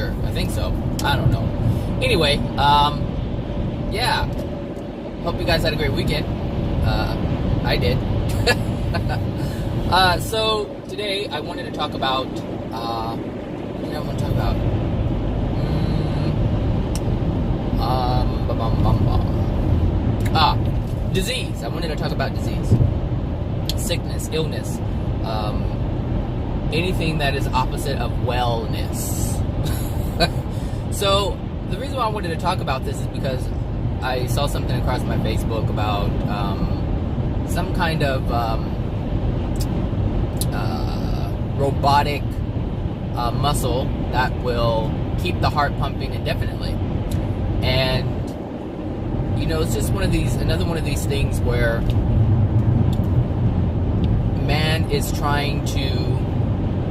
cancer. I think so. I don't know. Anyway, yeah. Hope you guys had a great weekend. I did. So today I wanted to talk about, what did I want to talk about? Disease. I wanted to talk about disease. Sickness, illness, anything that is opposite of wellness. So the reason why I wanted to talk about this is because I saw something across my Facebook about some kind of robotic muscle that will keep the heart pumping indefinitely. And you know, it's just another one of these things where man is trying to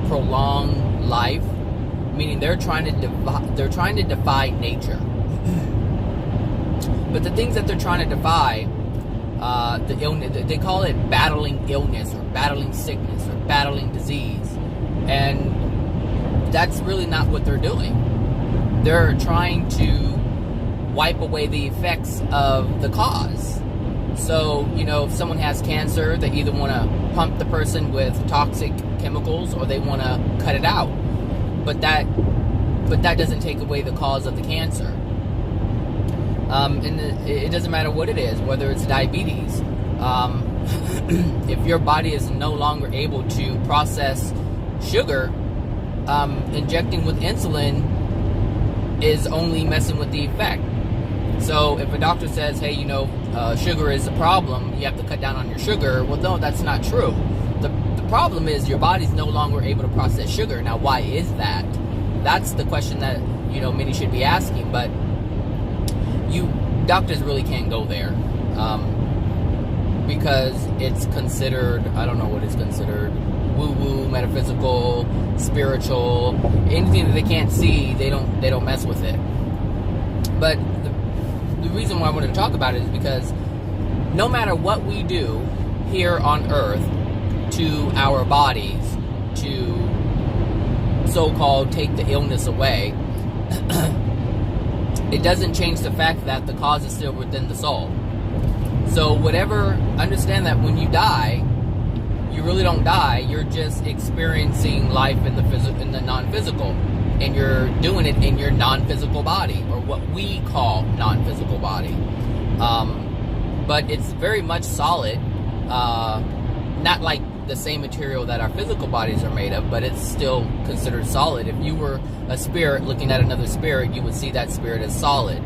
prolong life, meaning they're trying to defy nature. But the things that they're trying to defy, the illness, they call it battling illness or battling sickness or battling disease, and that's really not what they're doing. They're trying to wipe away the effects of the cause. So, you know, if someone has cancer, they either want to pump the person with toxic chemicals or they want to cut it out. But that doesn't take away the cause of the cancer. And it doesn't matter what it is, whether it's diabetes. If your body is no longer able to process sugar, injecting with insulin is only messing with the effect. So if a doctor says, hey, you know, sugar is a problem, you have to cut down on your sugar, well, no, that's not true. The problem is your body's no longer able to process sugar. Now, why is that? That's the question that, you know, many should be asking, but doctors really can't go there, because it's considered, I don't know what it's considered, woo-woo, metaphysical, spiritual, anything that they can't see, they don't mess with it. But the reason why I wanted to talk about it is because no matter what we do here on earth to our bodies to so-called take the illness away, it doesn't change the fact that the cause is still within the soul. So understand that when you die, you really don't die, you're just experiencing life in the non-physical. And you're doing it in your non-physical body, or what we call non-physical body. But it's very much solid, not like the same material that our physical bodies are made of, but it's still considered solid. If you were a spirit looking at another spirit, you would see that spirit as solid.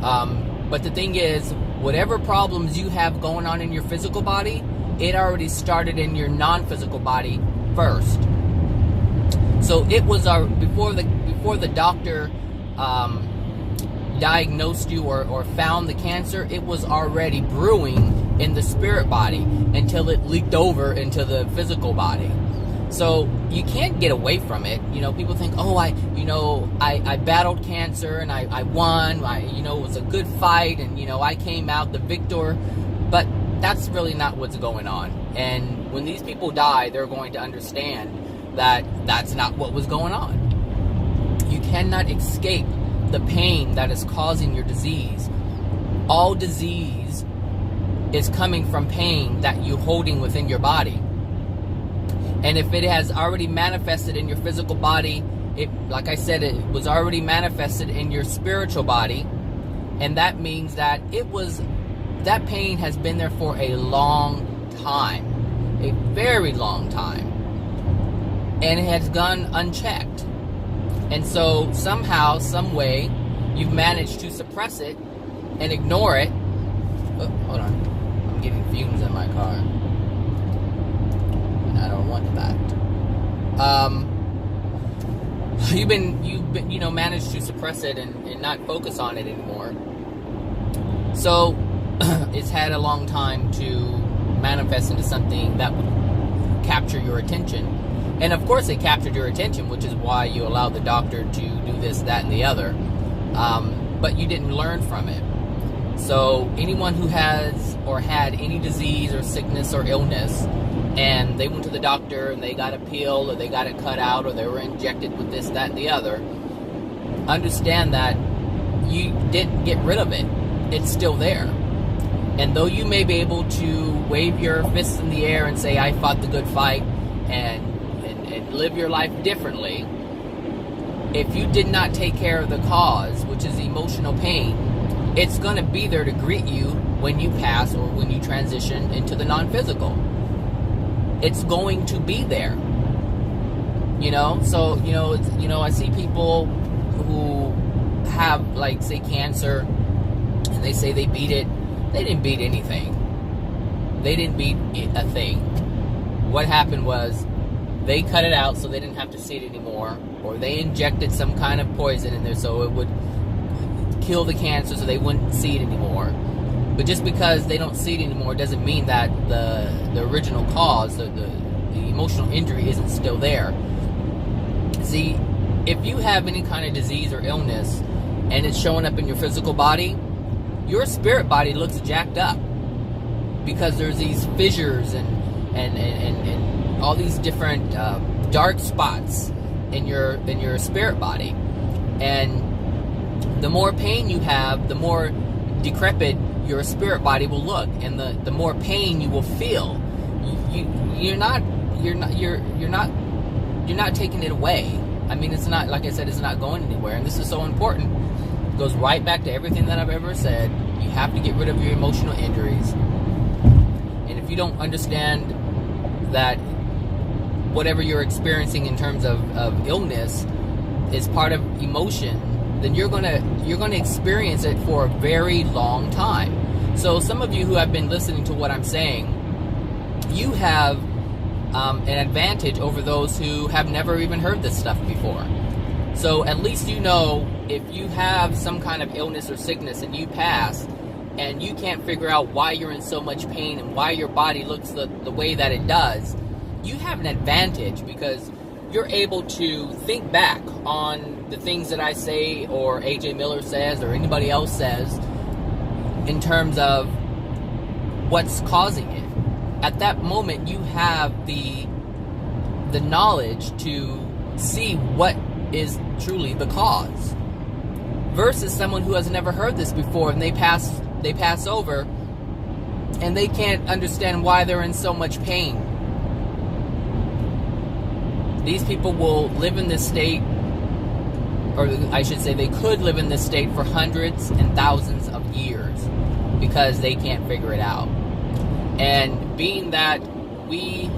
But the thing is, whatever problems you have going on in your physical body, it already started in your non-physical body first. So it was before the doctor diagnosed you or found the cancer, it was already brewing in the spirit body until it leaked over into the physical body. So you can't get away from it. You know, people think, oh, I battled cancer and I won. It was a good fight and, I came out the victor. But that's really not what's going on. And when these people die, they're going to understand that that's not what was going on. You cannot escape the pain that is causing your disease. All disease is coming from pain that you're holding within your body. And if it has already manifested in your physical body, like I said, it was already manifested in your spiritual body. And that means that that pain has been there for a long time, a very long time. And it has gone unchecked. And so somehow, some way, you've managed to suppress it and ignore it. Oh, hold on. I'm getting fumes in my car. And I don't want that. You've been managed to suppress it and not focus on it anymore. So it's had a long time to manifest into something that would capture your attention. And of course it captured your attention, which is why you allowed the doctor to do this, that, and the other. But you didn't learn from it. So anyone who has or had any disease or sickness or illness, and they went to the doctor and they got a pill or they got it cut out or they were injected with this, that, and the other, understand that you didn't get rid of it. It's still there. And though you may be able to wave your fists in the air and say, I fought the good fight, and live your life differently, if you did not take care of the cause, which is emotional pain, it's going to be there to greet you when you pass or when you transition into the non-physical. It's going to be there. So, I see people who have, like, say, cancer, and they say they beat it. They didn't beat anything. They didn't beat a thing. What happened was they cut it out so they didn't have to see it anymore, or they injected some kind of poison in there so it would kill the cancer so they wouldn't see it anymore. But just because they don't see it anymore doesn't mean that the original cause, the emotional injury, isn't still there. See, if you have any kind of disease or illness and it's showing up in your physical body, your spirit body looks jacked up because there's these fissures and all these different dark spots in your spirit body. And the more pain you have, the more decrepit your spirit body will look, and the more pain you will feel. You're not taking it away. I mean, it's not, like I said, it's not going anywhere. And this is so important. It goes right back to everything that I've ever said. You have to get rid of your emotional injuries. And if you don't understand that whatever you're experiencing in terms of illness is part of emotion, then you're gonna experience it for a very long time. So some of you who have been listening to what I'm saying, you have an advantage over those who have never even heard this stuff before. So at least if you have some kind of illness or sickness and you pass and you can't figure out why you're in so much pain and why your body looks the way that it does, you have an advantage because you're able to think back on the things that I say or A.J. Miller says or anybody else says in terms of what's causing it. At that moment, you have the knowledge to see what is truly the cause, versus someone who has never heard this before and they pass over and they can't understand why they're in so much pain. These people will live in this state, or I should say they could live in this state for hundreds and thousands of years because they can't figure it out. And being that we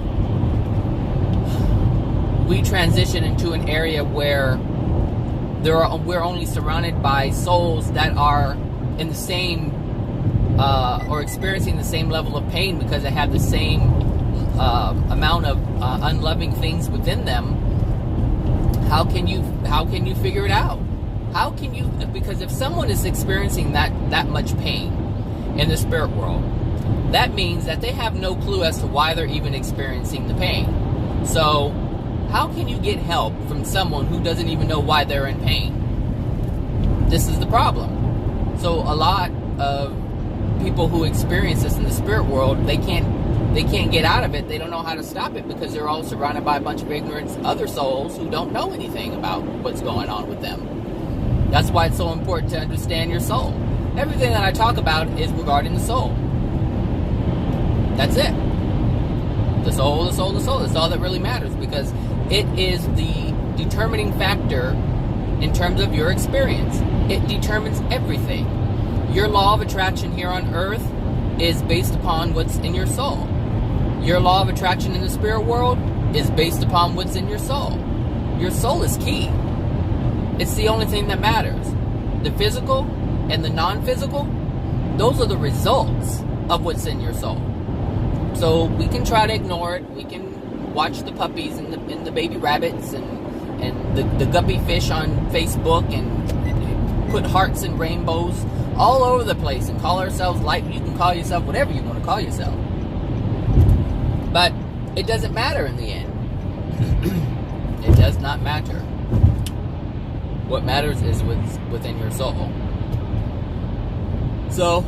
transition into an area where we're only surrounded by souls that are in the same or experiencing the same level of pain because they have the same amount of unloving things within them. How can you figure it out? How can you? Because if someone is experiencing that much pain in the spirit world, that means that they have no clue as to why they're even experiencing the pain. So how can you get help from someone who doesn't even know why they're in pain? This is the problem. So a lot of people who experience this in the spirit world, they can't get out of it. They don't know how to stop it because they're all surrounded by a bunch of ignorant other souls who don't know anything about what's going on with them. That's why it's so important to understand your soul. Everything that I talk about is regarding the soul. That's it. The soul, the soul, the soul. That's all that really matters because it is the determining factor in terms of your experience. It determines everything. Your law of attraction here on earth is based upon what's in your soul. Your law of attraction in the spirit world is based upon what's in your soul. Your soul is key. It's the only thing that matters. The physical and the non-physical, those are the results of what's in your soul. So we can try to ignore it. We can watch the puppies and the baby rabbits and the guppy fish on Facebook and put hearts and rainbows all over the place and call ourselves light. You can call yourself whatever you want to call yourself. But it doesn't matter in the end. It does not matter. What matters is what's within your soul. So,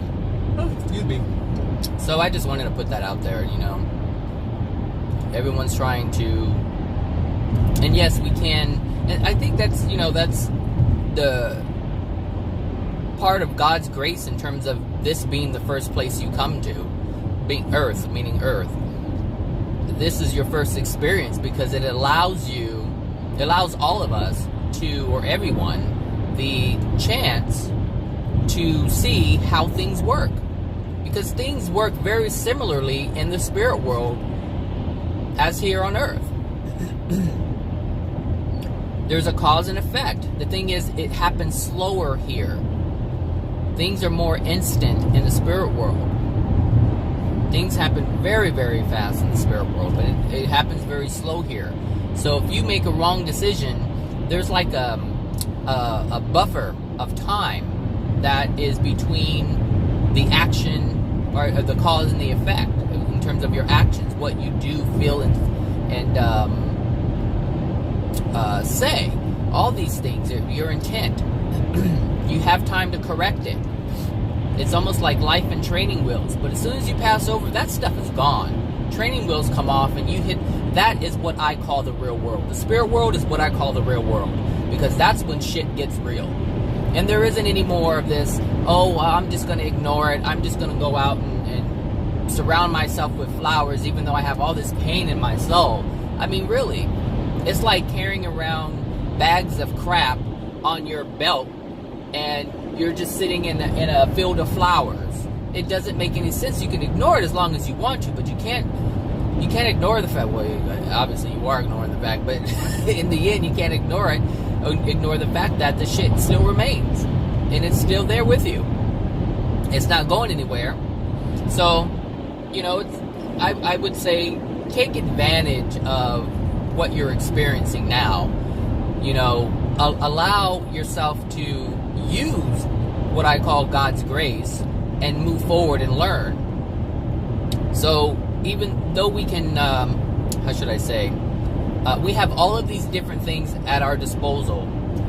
excuse me. So I just wanted to put that out there, Everyone's trying to, and yes, we can, and I think that's the part of God's grace in terms of this being the first place you come to, being earth, meaning earth. This is your first experience because it allows all of us to, or everyone, the chance to see how things work. Because things work very similarly in the spirit world as here on earth. There's a cause and effect. The thing is, it happens slower here. Things are more instant in the spirit world. Things happen very, very fast in the spirit world, but it happens very slow here. So if you make a wrong decision, there's like a buffer of time that is between the action or the cause and the effect in terms of your actions, what you do, feel, and say. All these things, your intent. You have time to correct it. It's almost like life and training wheels. But as soon as you pass over, that stuff is gone. Training wheels come off and you hit. That is what I call the real world. The spirit world is what I call the real world. Because that's when shit gets real. And there isn't any more of this, oh, I'm just going to ignore it. I'm just going to go out and surround myself with flowers even though I have all this pain in my soul. I mean, really. It's like carrying around bags of crap on your belt and you're just sitting in a field of flowers. It doesn't make any sense. You can ignore it as long as you want to, but you can't ignore the fact. Well, obviously you are ignoring the fact, but in the end you can't ignore it. Ignore the fact that the shit still remains and it's still there with you. It's not going anywhere. So, I would say take advantage of what you're experiencing now. Allow yourself to use what I call God's grace and move forward and learn. So even though we can, how should I say, we have all of these different things at our disposal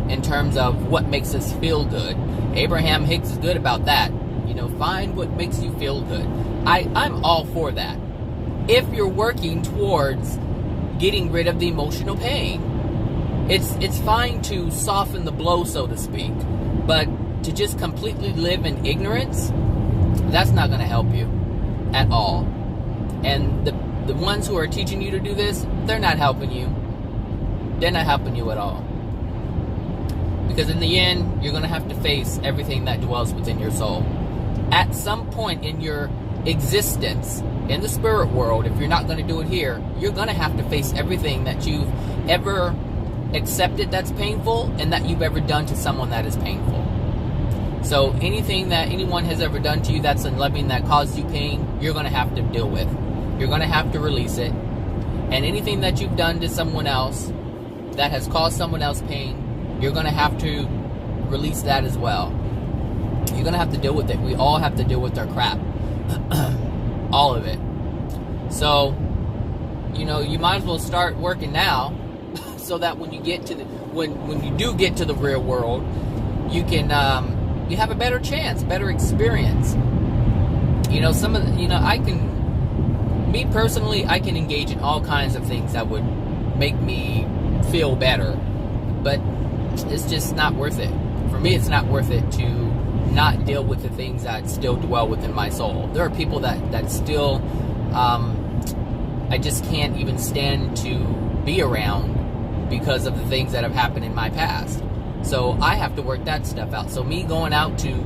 in terms of what makes us feel good. Abraham Hicks is good about that. Find what makes you feel good. I'm all for that. If you're working towards getting rid of the emotional pain, it's fine to soften the blow, so to speak. But to just completely live in ignorance, that's not going to help you at all. And the ones who are teaching you to do this, they're not helping you. They're not helping you at all. Because in the end, you're going to have to face everything that dwells within your soul. At some point in your existence, in the spirit world, if you're not going to do it here, you're going to have to face everything that you've ever accepted that's painful and that you've ever done to someone that is painful. So anything that anyone has ever done to you that's unloving, that caused you pain, you're going to have to deal with. You're going to have to release it. And anything that you've done to someone else that has caused someone else pain, you're going to have to release that as well. You're going to have to deal with it. We all have to deal with our crap. All of it. So, you might as well start working now so that when you get to when you do get to the real world, you can you have a better chance, better experience. Me personally, I can engage in all kinds of things that would make me feel better, but it's just not worth it. For me, it's not worth it to not deal with the things that still dwell within my soul. There are people that still I just can't even stand to be around because of the things that have happened in my past. So I have to work that stuff out. So me going out to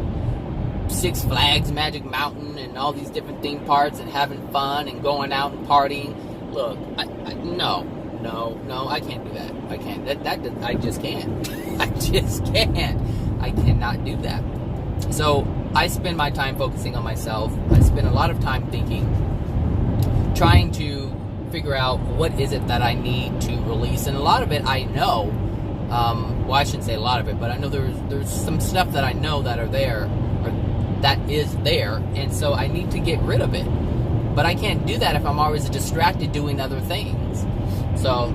Six Flags, Magic Mountain, and all these different theme parks and having fun and going out and partying, look, no, I can't do that. I can't. I just can't. I just can't. I cannot do that. So I spend my time focusing on myself. I spend a lot of time thinking, trying to figure out what is it that I need to release. And a lot of it I know, well, I shouldn't say a lot of it, but I know there's some stuff that I know that are there, or that is there, and so I need to get rid of it. But I can't do that if I'm always distracted doing other things. So,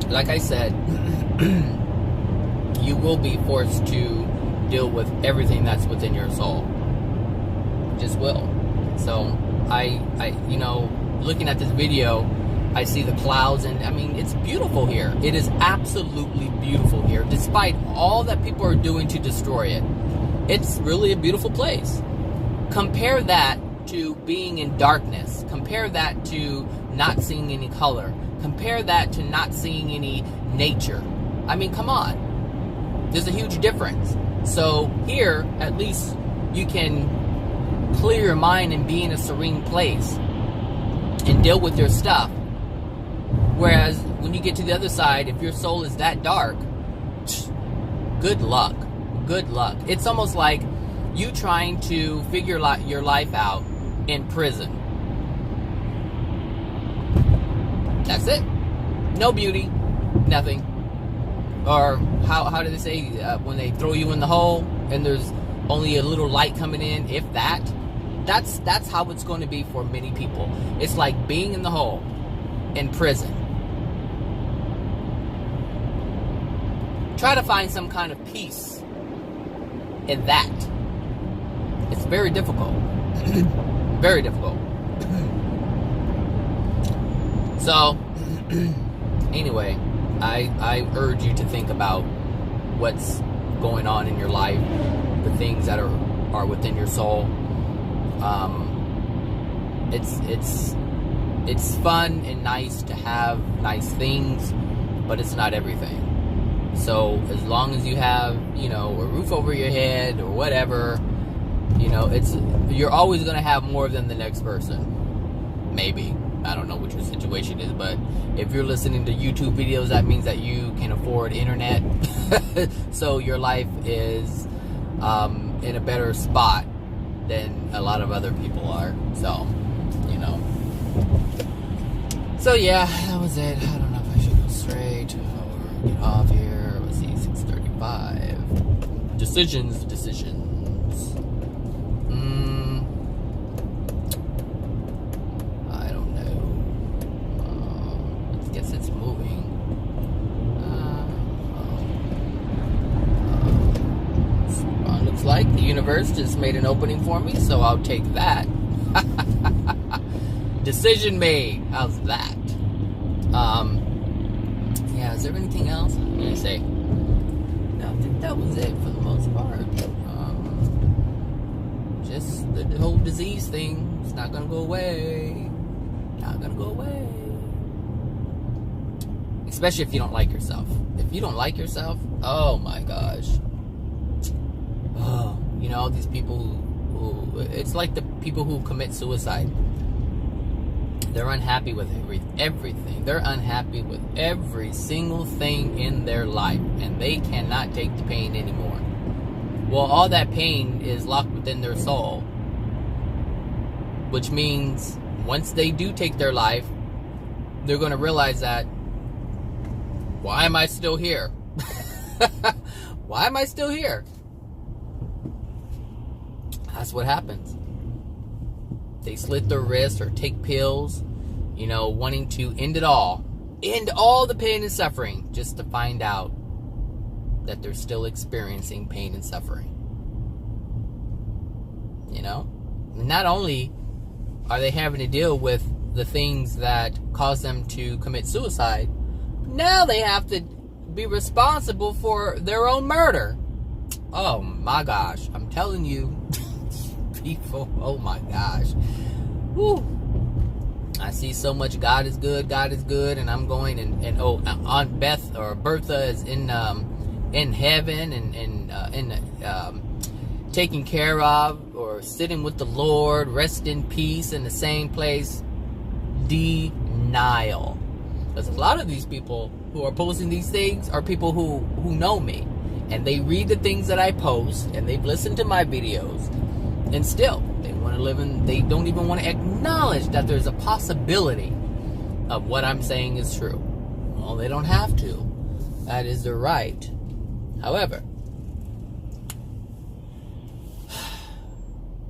like I said, you will be forced to deal with everything that's within your soul. Just will. So, I looking at this video, I see the clouds, and I mean, it's beautiful here. It is absolutely beautiful here, despite all that people are doing to destroy it. It's really a beautiful place. Compare that to being in darkness. Compare that to not seeing any color. Compare that to not seeing any nature. I mean, come on. There's a huge difference. So here, at least you can clear your mind and be in a serene place and deal with your stuff. Whereas when you get to the other side, if your soul is that dark, good luck. Good luck. It's almost like you trying to figure your life out in prison. That's it. No beauty. Nothing. Or how do they say when they throw you in the hole and there's only a little light coming in, if that? That's how it's going to be for many people. It's like being in the hole in prison. Try to find some kind of peace in that. It's very difficult. Very difficult. So, anyway, I urge you to think about what's going on in your life, the things that are within your soul. It's fun and nice to have nice things, but it's not everything. So as long as you have, a roof over your head or whatever, you're always going to have more than the next person. Maybe. I don't know what your situation is, but if you're listening to YouTube videos, that means that you can afford internet. So your life is in a better spot than a lot of other people are. So, So yeah, that was it. I don't know if I should go straight or get off here. Let's see, 6:35. Decisions. I don't know. I guess it's moving. Looks like the universe just made an opening for me, so I'll take that. Decision made. How's that? Yeah, is there anything else? I'm gonna say. No, I think that was it for the most part. Just the whole disease thing. It's not gonna go away. Not gonna go away. Especially if you don't like yourself. If you don't like yourself, oh my gosh. Oh, these people who it's like the people who commit suicide. They're unhappy with everything. They're unhappy with every single thing in their life, and they cannot take the pain anymore. Well, all that pain is locked within their soul, which means once they do take their life, they're going to realize that, why am I still here? Why am I still here? That's what happens. They slit their wrists or take pills, wanting to end it all. End all the pain and suffering, just to find out that they're still experiencing pain and suffering. Not only are they having to deal with the things that cause them to commit suicide, now they have to be responsible for their own murder. Oh my gosh, I'm telling you. People, oh my gosh. Woo. I see so much God is good, and I'm going and Aunt Beth or Bertha is in heaven and taken care of, or sitting with the Lord, rest in peace in the same place. Denial. Because a lot of these people who are posting these things are people who know me, and they read the things that I post, and they've listened to my videos. And still, they want to live in, they don't even want to acknowledge that there's a possibility of what I'm saying is true. Well, they don't have to. That is their right. However,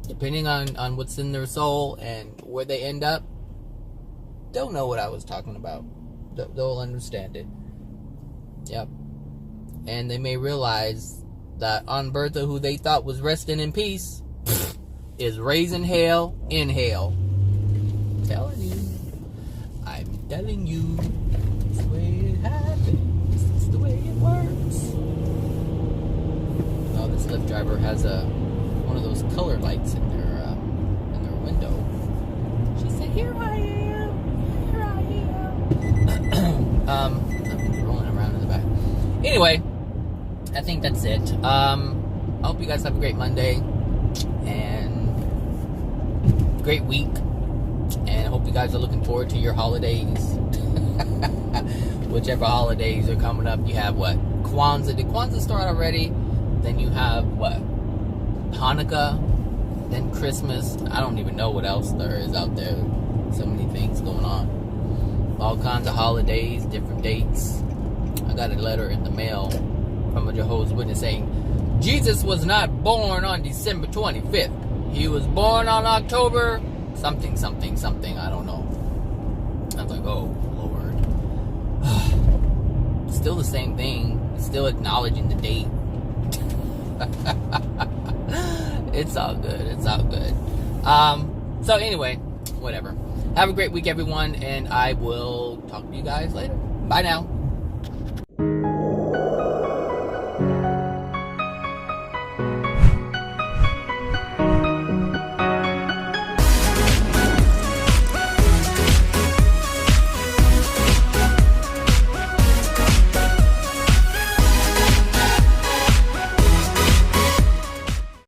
depending on what's in their soul and where they end up, they'll know what I was talking about. They'll understand it. Yep. And they may realize that Aunt Bertha, who they thought was resting in peace, is raising hell in hell. I'm telling you. I'm telling you, it's the way it happens. It's the way it works. Oh, this Lyft driver has one of those color lights in their window. She said, "Here I am. Here I am." Rolling around in the back. Anyway, I think that's it. I hope you guys have a great Monday and great week. And I hope you guys are looking forward to your holidays. Whichever holidays are coming up. You have what? Kwanzaa. Did Kwanzaa start already? Then you have what? Hanukkah. Then Christmas. I don't even know what else there is out there. So many things going on. All kinds of holidays, different dates. I got a letter in the mail from a Jehovah's Witness saying, Jesus was not born on December 25th. He was born on October something, something, something. I don't know. I was like, oh, Lord. Still the same thing. Still acknowledging the date. It's all good. It's all good. So anyway, whatever. Have a great week, everyone, and I will talk to you guys later. Bye now.